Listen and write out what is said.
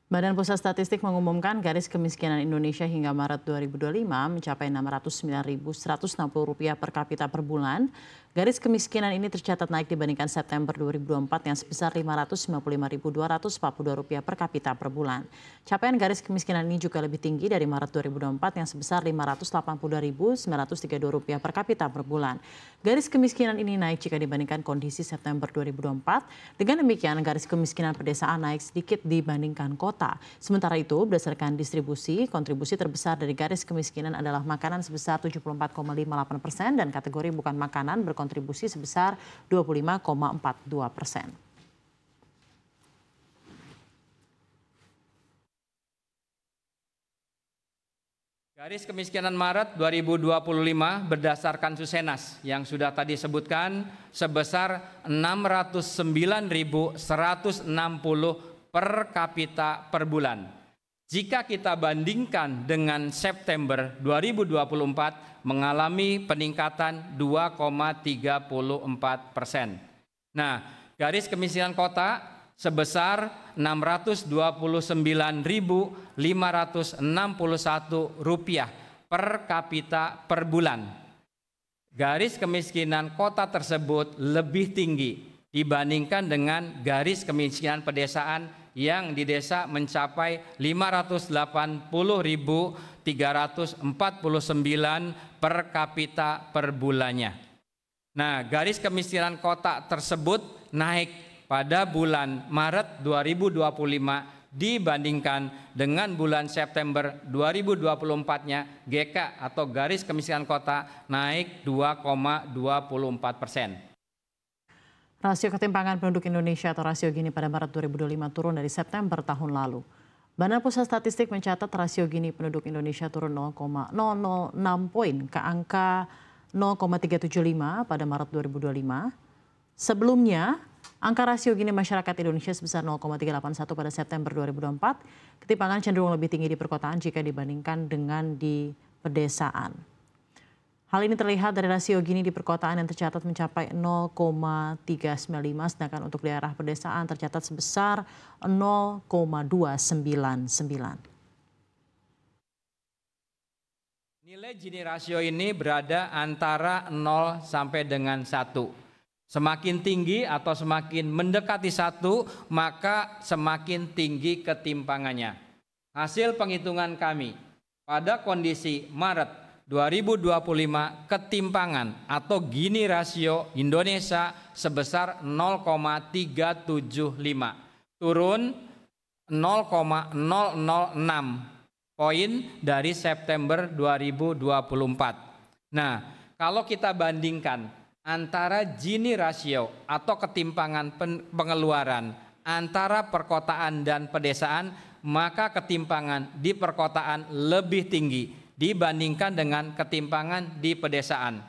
Badan Pusat Statistik mengumumkan garis kemiskinan Indonesia hingga Maret 2025 mencapai Rp609.160 per kapita per bulan. Garis kemiskinan ini tercatat naik dibandingkan September 2024 yang sebesar Rp555.242 per kapita per bulan. Capaian garis kemiskinan ini juga lebih tinggi dari Maret 2024 yang sebesar Rp582.932 per kapita per bulan. Garis kemiskinan ini naik jika dibandingkan kondisi September 2024. Dengan demikian, garis kemiskinan pedesaan naik sedikit dibandingkan kota. Sementara itu, berdasarkan distribusi, kontribusi terbesar dari garis kemiskinan adalah makanan sebesar 74,58% dan kategori bukan makanan berkontribusi sebesar 25,42%. Garis kemiskinan Maret 2025 berdasarkan Susenas yang sudah tadi sebutkan sebesar 609.160 per kapita per bulan. Jika kita bandingkan dengan September 2024 mengalami peningkatan 2,34%. Nah, garis kemiskinan kota sebesar Rp629.561 per kapita per bulan. Garis kemiskinan kota tersebut lebih tinggi dibandingkan dengan garis kemiskinan pedesaan yang di desa mencapai Rp580.349 per kapita per bulannya. Nah, garis kemiskinan kota tersebut naik pada bulan Maret 2025 dibandingkan dengan bulan September 2024-nya GK atau garis kemiskinan kota naik 2,24%. Rasio ketimpangan penduduk Indonesia atau rasio Gini pada Maret 2025 turun dari September tahun lalu. Badan Pusat Statistik mencatat rasio Gini penduduk Indonesia turun 0,006 poin ke angka 0,375 pada Maret 2025. Sebelumnya, angka rasio Gini masyarakat Indonesia sebesar 0,381 pada September 2024. Ketimpangan cenderung lebih tinggi di perkotaan jika dibandingkan dengan di pedesaan. Hal ini terlihat dari rasio Gini di perkotaan yang tercatat mencapai 0,395, sedangkan untuk daerah pedesaan tercatat sebesar 0,299. Nilai Gini rasio ini berada antara 0 sampai dengan 1. Semakin tinggi atau semakin mendekati 1, maka semakin tinggi ketimpangannya. Hasil penghitungan kami pada kondisi Maret 2025 ketimpangan atau Gini rasio Indonesia sebesar 0,375, turun 0,006 poin dari September 2024. Nah, kalau kita bandingkan antara Gini rasio atau ketimpangan pengeluaran antara perkotaan dan pedesaan, maka ketimpangan di perkotaan lebih tinggi dibandingkan dengan ketimpangan di pedesaan.